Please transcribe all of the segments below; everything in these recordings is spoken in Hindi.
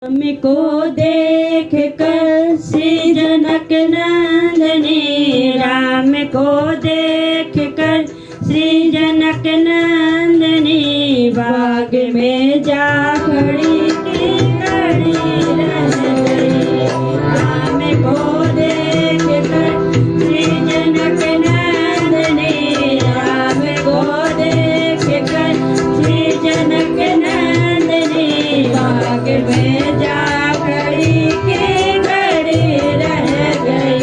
हमको देख कर श्री जनक नंदनी, राम को देख कर श्री जनक नंदनी, बाग में जा खड़ी की खड़ी रह गई। राम को देख कर श्री जनक नंदनी, राम को देख कर श्री जनक नंदनी, बाग में जा खड़ी की खड़ी रह गई।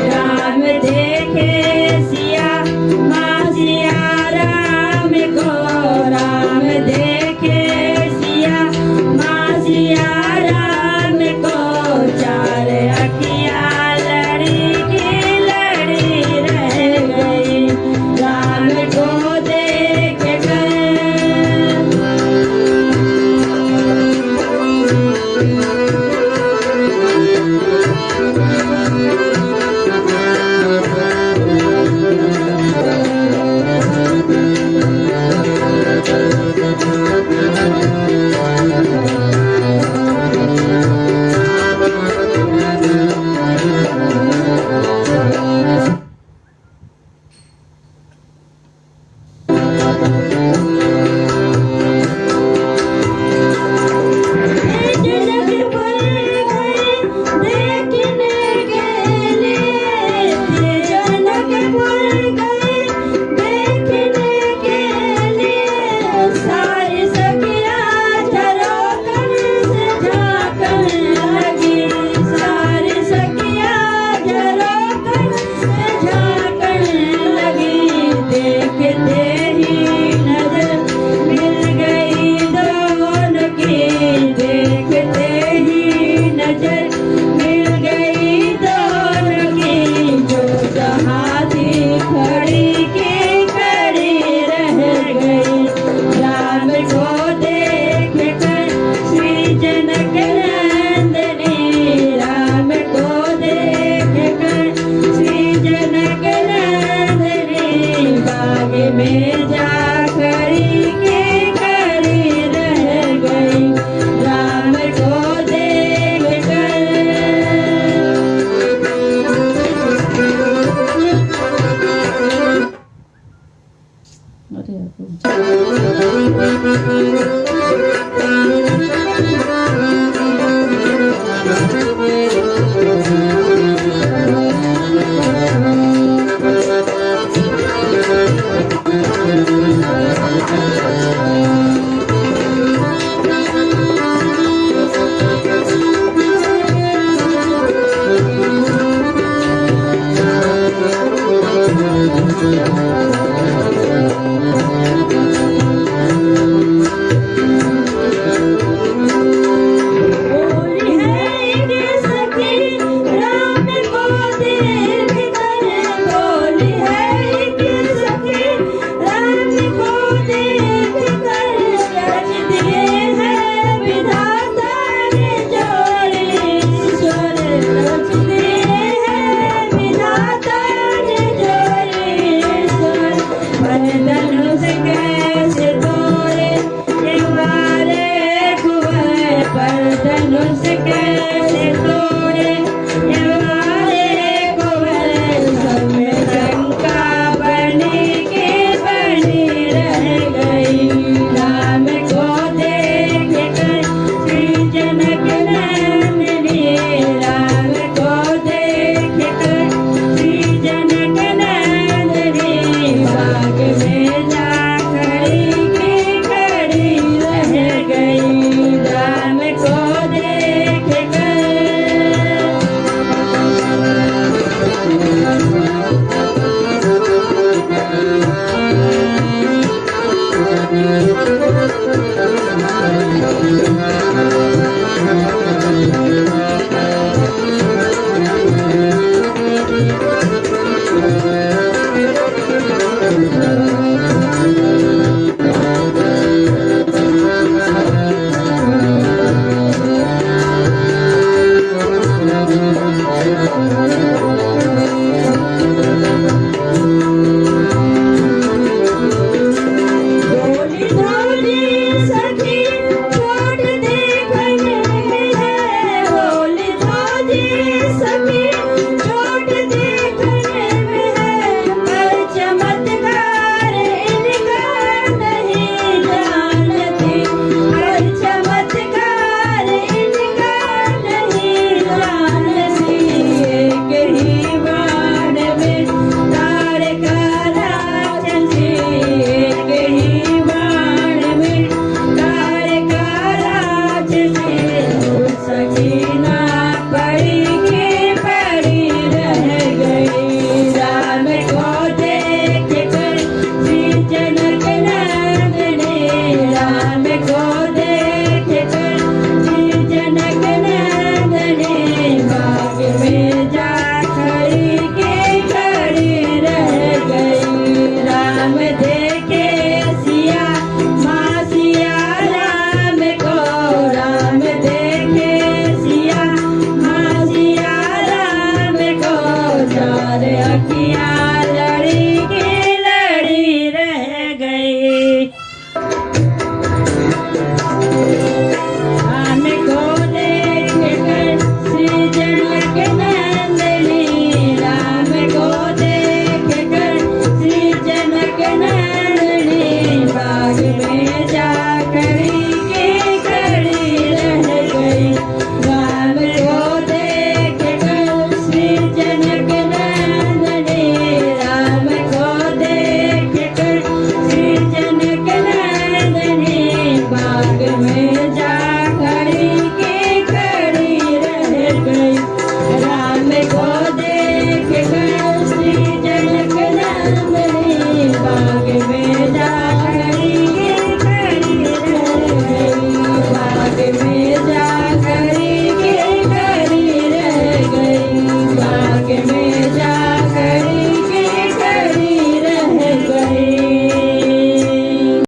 राम देखे सिया माँ सिया राम को, राम देखे सिया माँ सिया राम को, चार अखियाँ लड़ी की लड़ी रह गई। राम को देख कर में जा खड़ी की खड़ी रह गई। राम को देख कर धनुष कैसे तोड़े